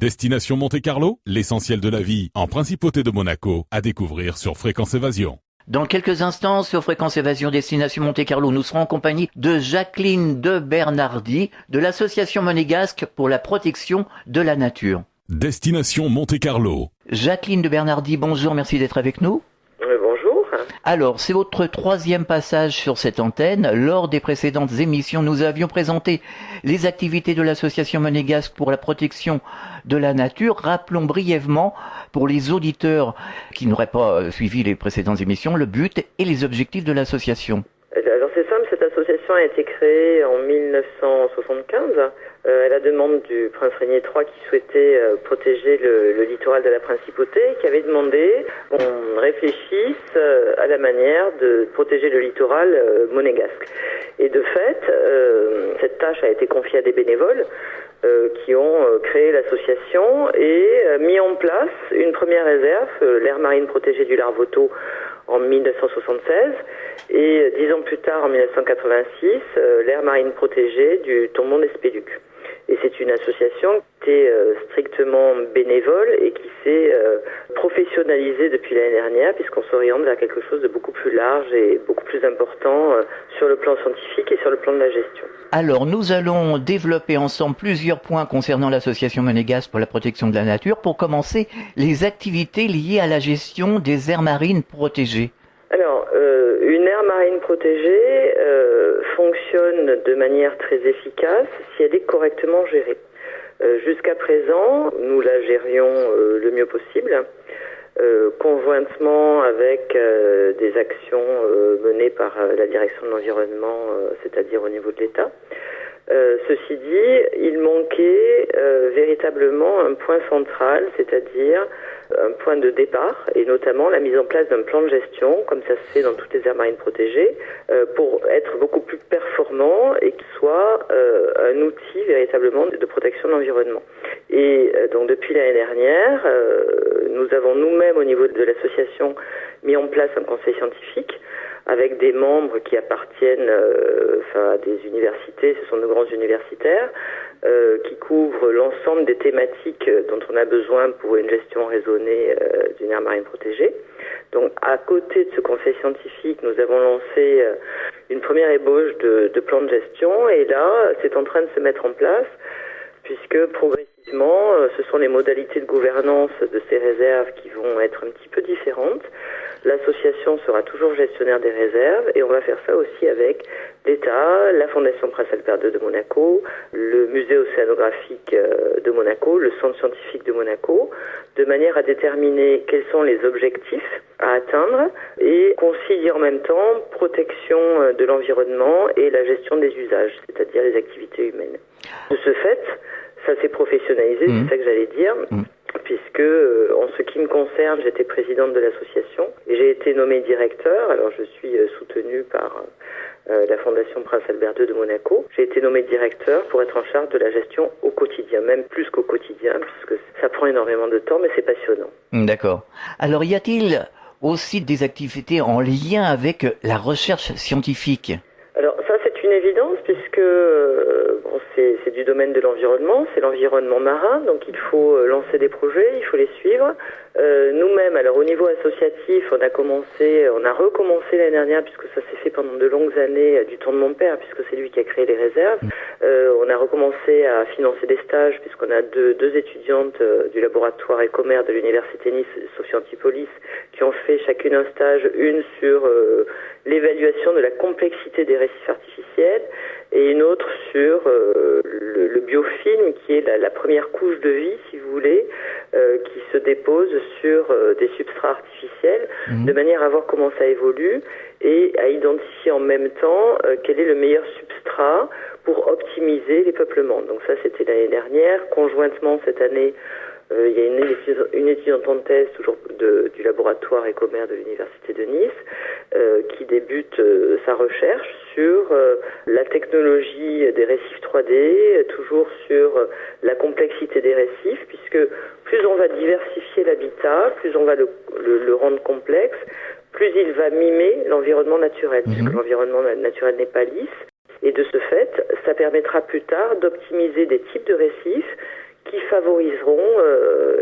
Destination Monte-Carlo, l'essentiel de la vie en Principauté de Monaco, à découvrir sur Fréquence Évasion. Dans quelques instants, sur Fréquence Évasion Destination Monte-Carlo, nous serons en compagnie de Jacqueline de Bernardi, de l'association monégasque pour la protection de la nature. Destination Monte-Carlo. Jacqueline de Bernardi, bonjour, merci d'être avec nous. Bonjour. Alors, c'est votre troisième passage sur cette antenne. Lors des précédentes émissions, nous avions présenté les activités de l'association monégasque pour la protection de la nature. Rappelons brièvement, pour les auditeurs qui n'auraient pas suivi les précédentes émissions, le but et les objectifs de l'association. Alors c'est simple, cette association a été créée en 1975 à la demande du prince Régnier III qui souhaitait protéger le littoral de la Principauté, qui avait demandé qu'on réfléchisse à la manière de protéger le littoral monégasque. Et de fait, cette tâche a été confiée à des bénévoles qui ont créé l'association et mis en place une première réserve, l'aire marine protégée du Larvoto, en 1976 et 10 ans plus tard, en 1986, l'aire marine protégée du Tombon d'Espéluc. Et c'est une association qui était strictement bénévole et qui s'est professionnalisée depuis l'année dernière, puisqu'on s'oriente vers quelque chose de beaucoup plus large et beaucoup plus important sur le plan scientifique et sur le plan de la gestion. Alors, nous allons développer ensemble plusieurs points concernant l'association monégasque pour la protection de la nature. Pour commencer, les activités liées à la gestion des aires marines protégées. Alors, une aire marine protégée fonctionne de manière très efficace si elle est correctement gérée. Jusqu'à présent, nous la gérions le mieux possible, conjointement avec des actions menées par la direction de l'environnement, c'est-à-dire au niveau de l'État. Ceci dit, il manquait véritablement un point central, c'est-à-dire un point de départ, et notamment la mise en place d'un plan de gestion, comme ça se fait dans toutes les aires marines protégées, pour être beaucoup plus performant et qu'il soit un outil véritablement de protection de l'environnement. Et donc depuis l'année dernière, nous avons nous-mêmes au niveau de l'association mis en place un conseil scientifique avec des membres qui appartiennent à des universités, ce sont de grands universitaires, qui couvrent l'ensemble des thématiques dont on a besoin pour une gestion raisonnée d'une aire marine protégée. Donc à côté de ce conseil scientifique, nous avons lancé une première ébauche de plan de gestion et là, c'est en train de se mettre en place puisque progressivement, ce sont les modalités de gouvernance de ces réserves qui vont être un petit peu différentes. L'association sera toujours gestionnaire des réserves et on va faire ça aussi avec l'État, la Fondation Prince Albert II de Monaco, le musée océanographique de Monaco, le centre scientifique de Monaco, de manière à déterminer quels sont les objectifs à atteindre et concilier en même temps protection de l'environnement et la gestion des usages, c'est-à-dire les activités humaines. De ce fait, ça s'est professionnalisé, c'est ça que j'allais dire, puisque en ce qui me concerne, j'étais présidente de l'association et j'ai été nommée directeur. Alors je suis soutenue par la Fondation Prince Albert II de Monaco. J'ai été nommée directeur pour être en charge de la gestion au quotidien, même plus qu'au quotidien, puisque ça prend énormément de temps, mais c'est passionnant. D'accord. Alors y a-t-il aussi des activités en lien avec la recherche scientifique ? Alors ça c'est une évidence puisque c'est du domaine de l'environnement, c'est l'environnement marin, donc il faut lancer des projets, il faut les suivre. Nous-mêmes, alors au niveau associatif, on a recommencé l'année dernière puisque ça s'est fait pendant de longues années du temps de mon père puisque c'est lui qui a créé les réserves. On a recommencé à financer des stages puisqu'on a deux étudiantes du laboratoire Écomère de l'université Nice, Sophie Antipolis, qui ont fait chacune un stage, une sur l'évaluation de la complexité des récifs artificiels et une autre sur le biofilm qui est la première couche de vie, si vous voulez, qui se dépose sur des substrats artificiels de manière à voir comment ça évolue et à identifier en même temps quel est le meilleur substrat pour optimiser les peuplements. Donc ça, c'était l'année dernière. Conjointement, cette année, il y a une étudiante en thèse toujours du laboratoire Écomère de l'université de Nice qui débute sa recherche sur la technologie des récifs 3D, toujours sur la complexité des récifs, puisque plus on va diversifier l'habitat, plus on va le rendre complexe, plus il va mimer l'environnement naturel, puisque l'environnement naturel n'est pas lisse. Et de ce fait, ça permettra plus tard d'optimiser des types de récifs qui favoriseront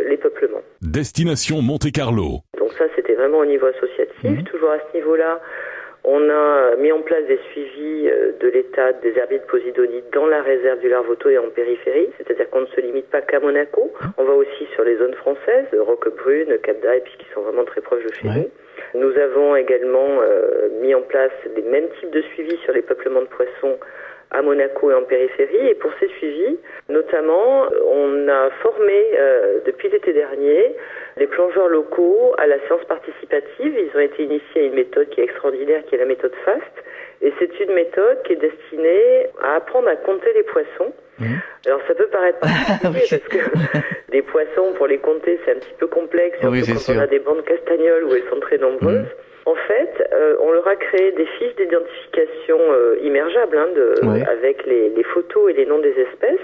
les peuplements. Destination Monte-Carlo. Donc ça, c'était vraiment au niveau associatif. Toujours à ce niveau-là, on a mis en place des suivis de l'état des herbiers de Posidonie dans la réserve du Larvoto et en périphérie, c'est-à-dire qu'on ne se limite pas qu'à Monaco. On va aussi sur les zones françaises, Roquebrune, Cap d'Aille, puisqu'ils sont vraiment très proches de chez nous. Nous avons également mis en place les mêmes types de suivis sur les peuplements de poissons à Monaco et en périphérie. Et pour ces suivis, notamment, on a formé depuis l'été dernier les plongeurs locaux à la science participative. Ils ont été initiés à une méthode qui est extraordinaire, qui est la méthode FAST. Et c'est une méthode qui est destinée à apprendre à compter les poissons. Alors ça peut paraître particulier parce que les poissons, pour les compter, c'est un petit peu complexe, surtout quand on a des bandes castagnoles où elles sont très nombreuses. En fait, on leur a créé des fiches d'identification immergeables avec les photos et les noms des espèces.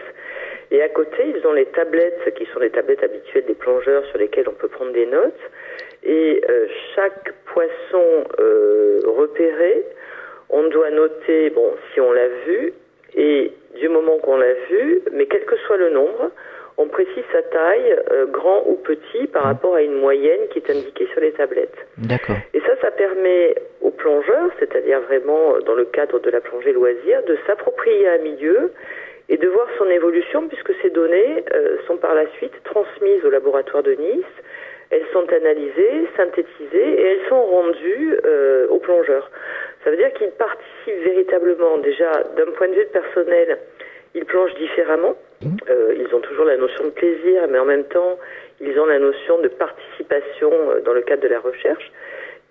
Et à côté, ils ont les tablettes, qui sont les tablettes habituelles des plongeurs sur lesquelles on peut prendre des notes. Et chaque poisson repéré, on doit noter, si on l'a vu, et du moment qu'on l'a vu, mais quel que soit le nombre, on précise sa taille, grand ou petit, par rapport à une moyenne qui est indiquée sur les tablettes. D'accord. Et ça permet aux plongeurs, c'est-à-dire vraiment dans le cadre de la plongée loisir, de s'approprier un milieu et de voir son évolution, puisque ces données sont par la suite transmises au laboratoire de Nice. Elles sont analysées, synthétisées et elles sont rendues aux plongeurs. Ça veut dire qu'ils participent véritablement, déjà d'un point de vue personnel, ils plongent différemment. Ils ont toujours la notion de plaisir, mais en même temps, ils ont la notion de participation dans le cadre de la recherche.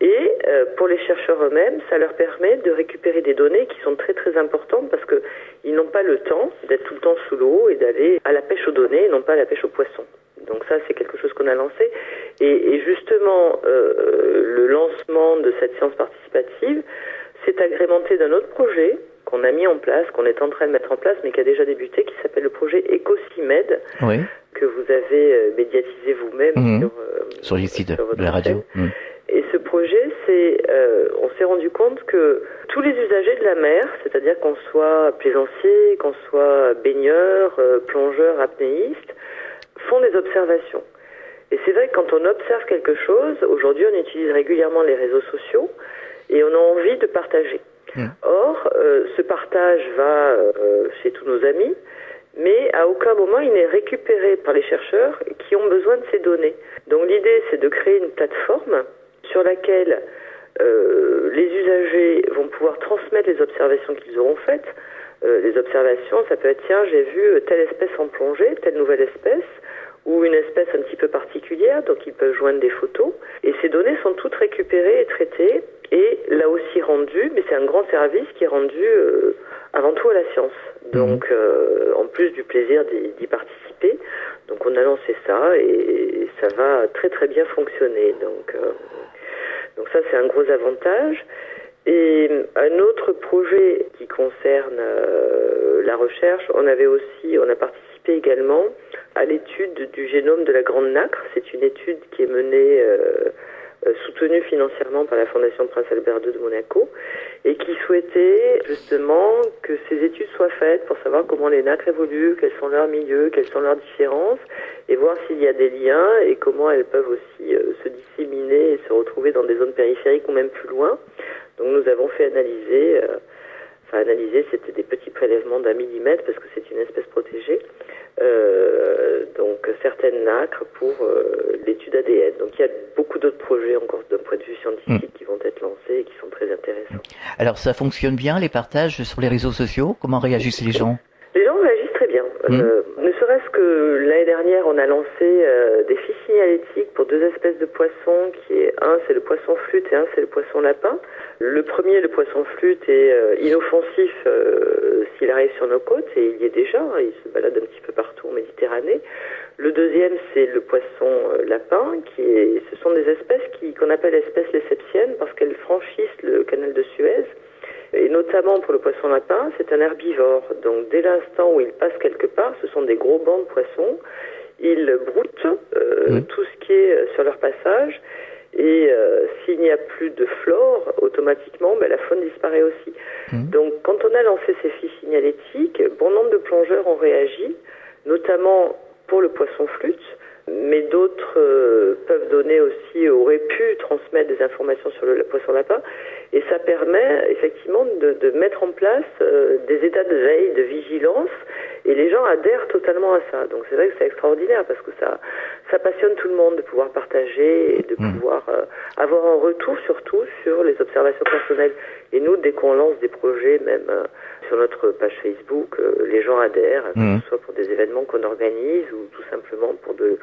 Et pour les chercheurs eux-mêmes, ça leur permet de récupérer des données qui sont très très importantes parce qu'ils n'ont pas le temps d'être tout le temps sous l'eau et d'aller à la pêche aux données et non pas à la pêche aux poissons. Donc ça, c'est quelque chose qu'on a lancé. Et justement, le lancement de cette science participative s'est agrémenté d'un autre projet qu'on a mis en place, qu'on est en train de mettre en place, mais qui a déjà débuté, qui s'appelle le projet EcoCIMED, que vous avez médiatisé vous-même sur les sites de la radio. Et ce projet, on s'est rendu compte que tous les usagers de la mer, c'est-à-dire qu'on soit plaisancier, qu'on soit baigneur, plongeur, apnéiste, font des observations. Et c'est vrai que quand on observe quelque chose, aujourd'hui on utilise régulièrement les réseaux sociaux et on a envie de partager. Or, ce partage va chez tous nos amis, mais à aucun moment il n'est récupéré par les chercheurs qui ont besoin de ces données. Donc l'idée, c'est de créer une plateforme sur laquelle les usagers vont pouvoir transmettre les observations qu'ils auront faites. Les observations, ça peut être, tiens, j'ai vu telle espèce en plongée, telle nouvelle espèce, ou une espèce un petit peu particulière, donc ils peuvent joindre des photos. Et ces données sont toutes récupérées et traitées, et là aussi rendues, mais c'est un grand service qui est rendu avant tout à la science. Donc, en plus du plaisir d'y participer, donc on a lancé ça, et ça va très très bien fonctionner. Donc ça, c'est un gros avantage. Et un autre projet qui concerne la recherche, on a participé également à l'étude du génome de la Grande Nacre. C'est une étude qui est menée, soutenue financièrement par la Fondation Prince Albert II de Monaco, et qui souhaitait justement que ces études soient faites pour savoir comment les nacres évoluent, quels sont leurs milieux, quelles sont leurs différences, et voir s'il y a des liens et comment elles peuvent aussi se disséminer et se retrouver dans des zones périphériques ou même plus loin. Donc nous avons fait analyser, c'était des petits prélèvements d'1 millimètre parce que c'est une espèce protégée, donc certaines nacres pour l'étude ADN. Donc il y a beaucoup d'autres projets encore d'un point de vue scientifique qui vont être lancés et qui sont très intéressants. Alors ça fonctionne bien, les partages sur les réseaux sociaux? Comment réagissent les gens? Les gens réagissent très bien. Ne serait-ce que l'année dernière, on a lancé des fiches signalétiques pour 2 espèces de poissons, un c'est le poisson flûte et un c'est le poisson lapin. Le premier, le poisson flûte, est inoffensif s'il arrive sur nos côtes, et il y est déjà, il se balade un petit peu partout en Méditerranée. Le deuxième, c'est le poisson lapin, ce sont des espèces qu'on appelle espèces lessepsiennes parce qu'elles franchissent le canal de Suez. Et notamment pour le poisson lapin, c'est un herbivore. Donc dès l'instant où il passe quelque part, ce sont des gros bancs de poissons. Ils broutent tout ce qui est sur leur passage. Et s'il n'y a plus de flore, automatiquement, la faune disparaît aussi. Donc quand on a lancé ces fiches signalétiques, bon nombre de plongeurs ont réagi, notamment pour le poisson flûte, mais d'autres peuvent donner aussi, auraient pu transmettre des informations sur le poisson lapin, et ça permet effectivement de mettre en place des états de veille, de vigilance, et les gens adhèrent totalement à ça. Donc c'est vrai que c'est extraordinaire parce que ça passionne tout le monde de pouvoir partager et de pouvoir avoir un retour surtout sur les observations personnelles. Et nous, dès qu'on lance des projets, même sur notre page Facebook, les gens adhèrent, que ce soit pour des événements qu'on organise ou tout simplement pour de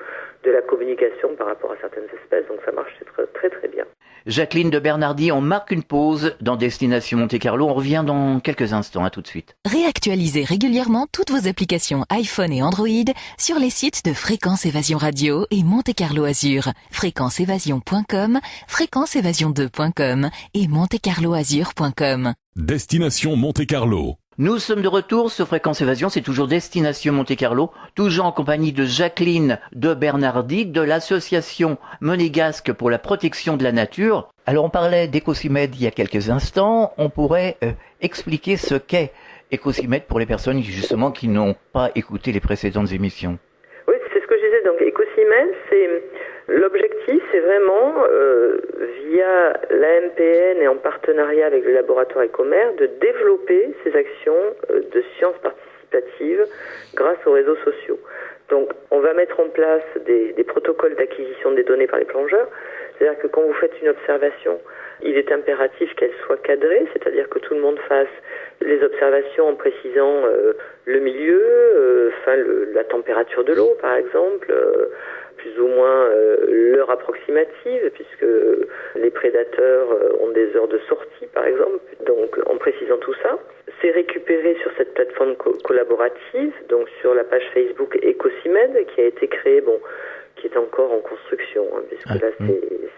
la communication par rapport à certaines espèces. Donc ça marche très très bien. Jacqueline de Bernardi, on marque une pause dans Destination Monte-Carlo. On revient dans quelques instants. À tout de suite. Réactualisez régulièrement toutes vos applications iPhone et Android sur les sites de Fréquence Évasion Radio et Monte-Carlo Azur. fréquenceévasion.com, fréquenceévasion2.com et montecarloazur.com. Destination Monte-Carlo. Nous sommes de retour sur Fréquence Évasion, c'est toujours Destination Monte-Carlo, toujours en compagnie de Jacqueline de Bernardi de l'association monégasque pour la protection de la nature. Alors on parlait d'Ecocimède il y a quelques instants, on pourrait expliquer ce qu'est Ecocimède pour les personnes justement qui n'ont pas écouté les précédentes émissions. Oui, c'est ce que je disais, donc Ecocimède, l'objectif, c'est vraiment, via l'AMPN et en partenariat avec le laboratoire Ecomer, de développer ces actions de sciences participatives grâce aux réseaux sociaux. Donc, on va mettre en place des protocoles d'acquisition des données par les plongeurs. C'est-à-dire que quand vous faites une observation, il est impératif qu'elle soit cadrée, c'est-à-dire que tout le monde fasse les observations en précisant le milieu, la température de l'eau, par exemple, plus ou moins l'heure approximative, puisque les prédateurs ont des heures de sortie, par exemple. Donc, en précisant tout ça, c'est récupéré sur cette plateforme collaborative, donc sur la page Facebook Ecocimède, qui a été créée, qui est encore en construction, puisque là,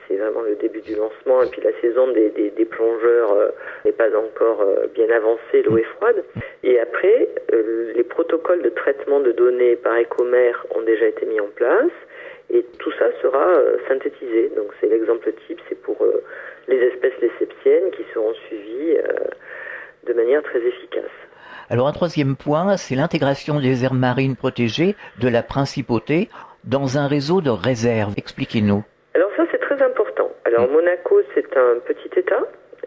c'est vraiment le début du lancement, et puis la saison des plongeurs n'est pas encore bien avancée, l'eau est froide. Et après, les protocoles de traitement de données par Ecomer ont déjà été mis en place, et tout ça sera synthétisé. Donc c'est l'exemple type, c'est pour les espèces lesseptiennes qui seront suivies de manière très efficace. Alors un troisième point, c'est l'intégration des aires marines protégées de la principauté dans un réseau de réserves. Expliquez-nous. Alors ça, c'est très important. Alors Monaco, c'est un petit État.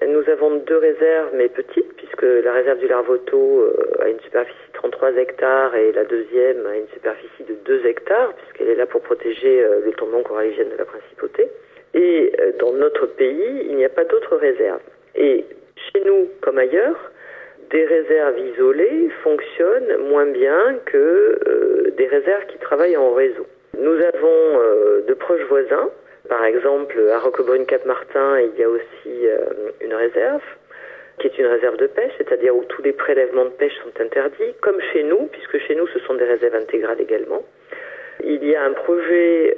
Nous avons 2 réserves, mais petites, puisque la réserve du Larvoto a une superficie de 33 hectares et la deuxième a une superficie de 2 hectares, puisqu'elle est là pour protéger le tombement corallien de la principauté. Et dans notre pays, il n'y a pas d'autres réserves. Et chez nous, comme ailleurs, des réserves isolées fonctionnent moins bien que des réserves qui travaillent en réseau. Nous avons de proches voisins. Par exemple, à Roquebrune-Cap-Martin, il y a aussi une réserve, qui est une réserve de pêche, c'est-à-dire où tous les prélèvements de pêche sont interdits, comme chez nous, puisque chez nous, ce sont des réserves intégrales également. Il y a un projet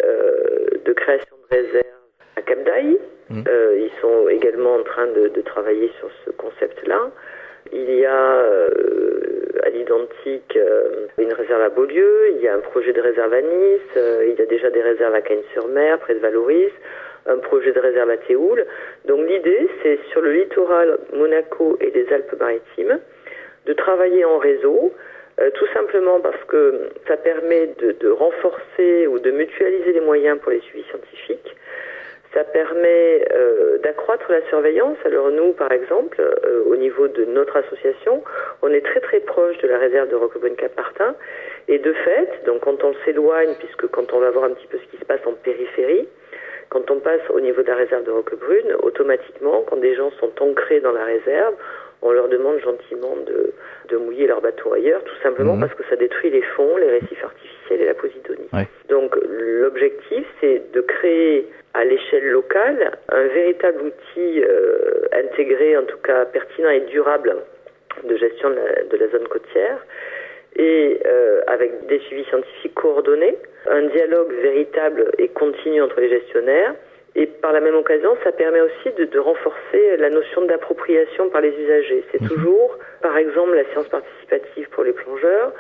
de création de réserve à Cap-d'Aille. Ils sont également en train de travailler sur ce concept-là. Il y a à l'identique une réserve à Beaulieu, il y a un projet de réserve à Nice, il y a déjà des réserves à Cagnes-sur-Mer, près de Valoris, un projet de réserve à Théoul. Donc l'idée, c'est sur le littoral Monaco et les Alpes-Maritimes, de travailler en réseau, tout simplement parce que ça permet de renforcer ou de mutualiser les moyens pour les suivis scientifiques. Ça permet d'accroître la surveillance. Alors nous, par exemple, au niveau de notre association, on est très très proche de la réserve de Roquebrune-Cap-Martin. Et de fait, donc quand on s'éloigne, puisque quand on va voir un petit peu ce qui se passe en périphérie, quand on passe au niveau de la réserve de Roquebrune, automatiquement, quand des gens sont ancrés dans la réserve, on leur demande gentiment de mouiller leur bateau ailleurs, tout simplement parce que ça détruit les fonds, les récifs artificiels et la posidonie. Ouais. Donc l'objectif, c'est de créer à l'échelle locale un véritable outil intégré, en tout cas pertinent et durable de gestion de la zone côtière, et avec des suivis scientifiques coordonnés, un dialogue véritable et continu entre les gestionnaires. Et par la même occasion, ça permet aussi de renforcer la notion d'appropriation par les usagers. C'est toujours, par exemple, la science participative pour les plongeurs.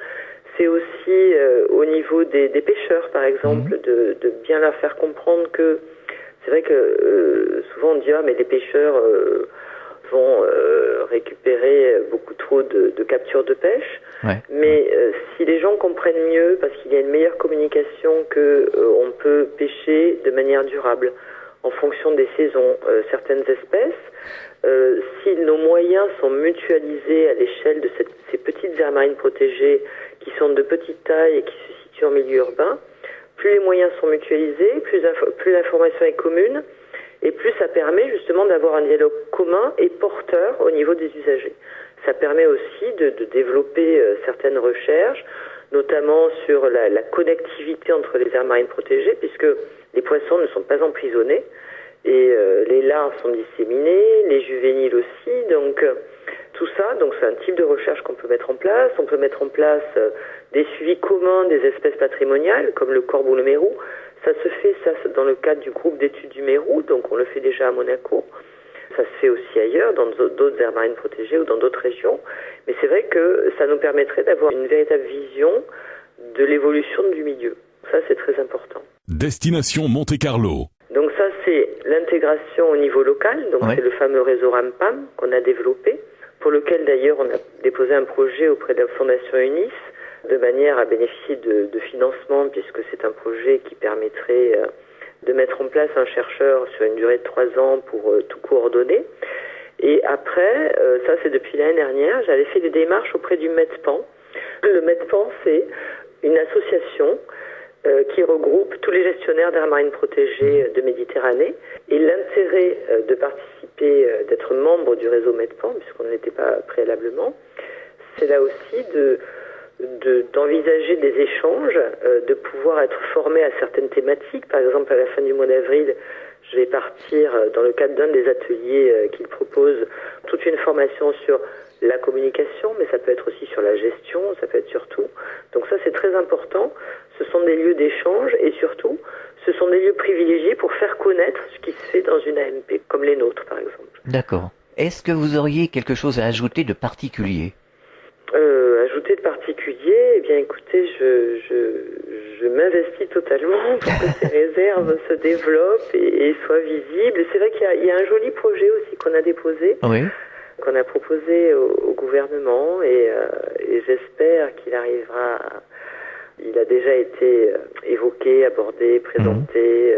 C'est aussi au niveau des pêcheurs, par exemple, de bien leur faire comprendre que c'est vrai que souvent on dit « Ah, mais les pêcheurs, vont récupérer beaucoup trop de captures de pêche. Ouais. Mais si les gens comprennent mieux, parce qu'il y a une meilleure communication que on peut pêcher de manière durable en fonction des saisons certaines espèces, si nos moyens sont mutualisés à l'échelle de ces petites aires marines protégées qui sont de petite taille et qui se situent en milieu urbain, plus les moyens sont mutualisés, plus l'information est commune, et plus ça permet justement d'avoir un dialogue commun et porteur au niveau des usagers. Ça permet aussi de développer certaines recherches, notamment sur la connectivité entre les aires marines protégées, puisque les poissons ne sont pas emprisonnés, et les larves sont disséminées, les juvéniles aussi, donc tout ça, donc c'est un type de recherche qu'on peut mettre en place. On peut mettre en place des suivis communs des espèces patrimoniales, comme le corbe ou le mérou. Ça se fait dans le cadre du groupe d'études du Mérou, donc on le fait déjà à Monaco. Ça se fait aussi ailleurs, dans d'autres aires marines protégées ou dans d'autres régions. Mais c'est vrai que ça nous permettrait d'avoir une véritable vision de l'évolution du milieu. Ça, c'est très important. Destination Monte-Carlo. Donc ça, c'est l'intégration au niveau local. Donc ouais. C'est le fameux réseau RAMPAM qu'on a développé, pour lequel d'ailleurs on a déposé un projet auprès de la Fondation UNIS, de manière à bénéficier de financement, puisque c'est un projet qui permettrait de mettre en place un chercheur sur une durée de 3 ans pour tout coordonner. Et après, ça c'est depuis l'année dernière, j'avais fait des démarches auprès du MEDPAN. Le MEDPAN, c'est une association qui regroupe tous les gestionnaires d'aires marines protégées de Méditerranée. Et l'intérêt de participer, d'être membre du réseau MEDPAN, puisqu'on n'était pas préalablement, c'est là aussi d'envisager des échanges, de pouvoir être formé à certaines thématiques. Par exemple, à la fin du mois d'avril, je vais partir dans le cadre d'un des ateliers qu'il propose, toute une formation sur la communication, mais ça peut être aussi sur la gestion, ça peut être sur tout. Donc ça, c'est très important. Ce sont des lieux d'échange et surtout, ce sont des lieux privilégiés pour faire connaître ce qui se fait dans une AMP, comme les nôtres, par exemple. D'accord. Est-ce que vous auriez quelque chose à ajouter de particulier ? Ajouter de particulier, eh bien écoutez, je m'investis totalement pour que ces réserves se développent et soient visibles. C'est vrai qu'il y a un joli projet aussi qu'on a déposé, oui. qu'on a proposé au gouvernement et j'espère qu'il arrivera. Il a déjà été évoqué, abordé, présenté,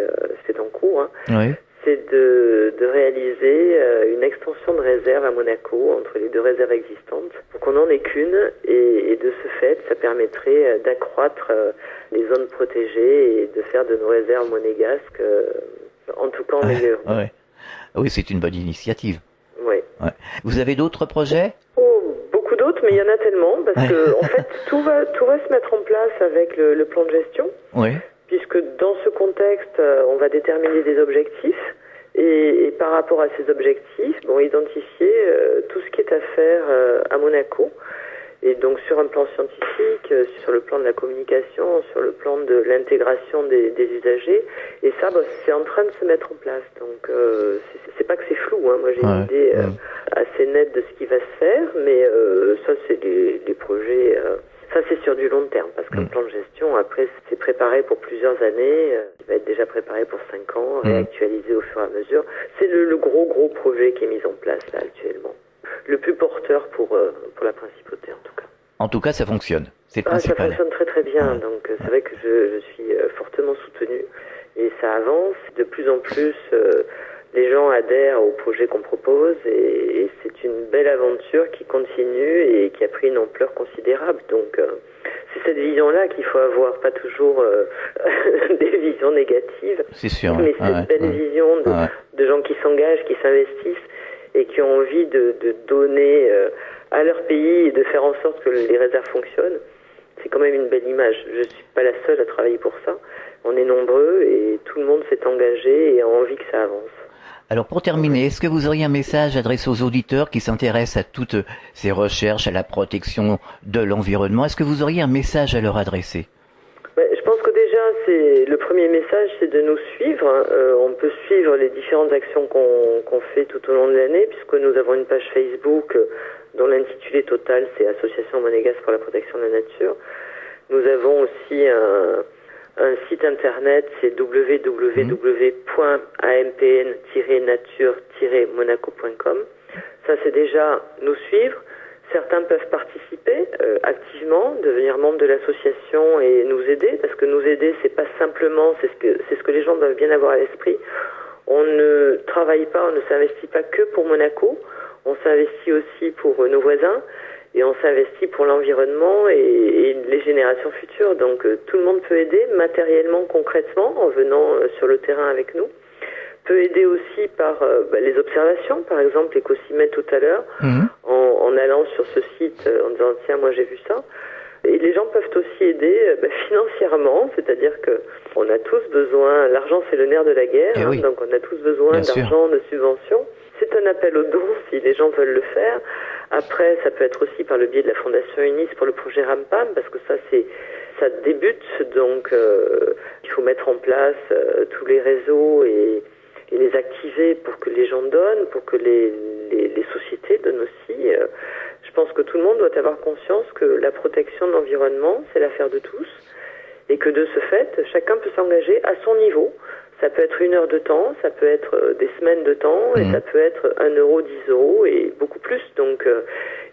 c'est en cours. Hein. Oui. C'est de réaliser une extension de réserve à Monaco entre les deux réserves existantes pour qu'on n'en ait qu'une et de ce fait ça permettrait d'accroître les zones protégées et de faire de nos réserves monégasques en tout cas en meilleur. Ouais. Oui, c'est une bonne initiative. Oui. Ouais. Vous avez d'autres projets ? Beaucoup d'autres, mais il y en a tellement parce que en fait tout va se mettre en place avec le plan de gestion. Oui. Puisque dans ce contexte, on va déterminer des objectifs et par rapport à ces objectifs, identifier tout ce qui est à faire à Monaco. Et donc sur un plan scientifique, sur le plan de la communication, sur le plan de l'intégration des usagers. Et ça, c'est en train de se mettre en place. Donc c'est pas que c'est flou. Hein. Moi j'ai une idée assez nette de ce qui va se faire, mais ça c'est des projets... Ça, c'est sur du long terme, parce qu'un plan de gestion, après, c'est préparé pour plusieurs années. Il va être déjà préparé pour 5 ans, réactualisé au fur et à mesure. C'est le gros projet qui est mis en place, là, actuellement. Le plus porteur pour la principauté, en tout cas. En tout cas, ça fonctionne. C'est le principal. Ça fonctionne très très bien, donc c'est vrai que je suis fortement soutenu. Et ça avance. De plus en plus, les gens adhèrent au projet qu'on propose et c'est une belle aventure qui continue et qui a pris une ampleur considérable. Donc c'est cette vision-là qu'il faut avoir, pas toujours des visions négatives, c'est sûr, mais cette belle vision de gens qui s'engagent, qui s'investissent et qui ont envie de donner à leur pays et de faire en sorte que les réserves fonctionnent. C'est quand même une belle image. Je suis pas la seule à travailler pour ça. On est nombreux et tout le monde s'est engagé et a envie que ça avance. Alors pour terminer, est-ce que vous auriez un message adressé aux auditeurs qui s'intéressent à toutes ces recherches, à la protection de l'environnement ? Est-ce que vous auriez un message à leur adresser ? Je pense que déjà, le premier message, c'est de nous suivre. On peut suivre les différentes actions qu'on fait tout au long de l'année, puisque nous avons une page Facebook dont l'intitulé total, c'est Association monégasque pour la protection de la nature. Nous avons aussi un site internet, c'est www.ampn-nature-monaco.com. Ça, c'est déjà nous suivre. Certains peuvent participer activement, devenir membre de l'association et nous aider, parce que nous aider, c'est pas simplement, c'est ce que les gens doivent bien avoir à l'esprit. On ne travaille pas, on ne s'investit pas que pour Monaco, on s'investit aussi pour nos voisins et on s'investit pour l'environnement et les générations futures. Donc tout le monde peut aider matériellement, concrètement, en venant sur le terrain avec nous. Peut aider aussi par les observations, par exemple Écocimètre tout à l'heure, en allant sur ce site, en disant tiens, moi j'ai vu ça. Et les gens peuvent aussi aider financièrement, c'est-à-dire que on a tous besoin, l'argent c'est le nerf de la guerre, oui. Donc on a tous besoin d'argent, de subventions. C'est un appel aux dons si les gens veulent le faire. Après, ça peut être aussi par le biais de la Fondation UNIS pour le projet Rampam, parce que ça débute, donc il faut mettre en place tous les réseaux et les activer pour que les gens donnent, pour que les sociétés donnent aussi. Je pense que tout le monde doit avoir conscience que la protection de l'environnement, c'est l'affaire de tous, et que de ce fait, chacun peut s'engager à son niveau. Ça peut être 1 heure de temps, ça peut être des semaines de temps, et ça peut être 1 euro, 10 euros, et beaucoup plus. Donc,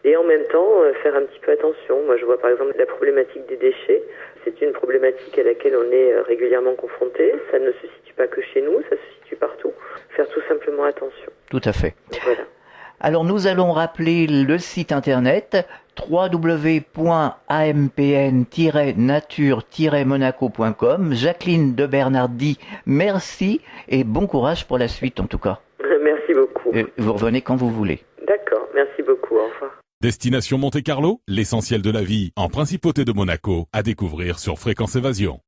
et en même temps, faire un petit peu attention. Moi, je vois par exemple la problématique des déchets. C'est une problématique à laquelle on est régulièrement confronté. Ça ne se situe pas que chez nous, ça se situe partout. Faire tout simplement attention. Tout à fait. Voilà. Alors nous allons rappeler le site internet www.ampn-nature-monaco.com. Jacqueline de Bernardi, merci et bon courage pour la suite en tout cas. Merci beaucoup. Vous revenez quand vous voulez. D'accord, merci beaucoup, au revoir. Destination Monte-Carlo, l'essentiel de la vie en principauté de Monaco, à découvrir sur Fréquence Évasion.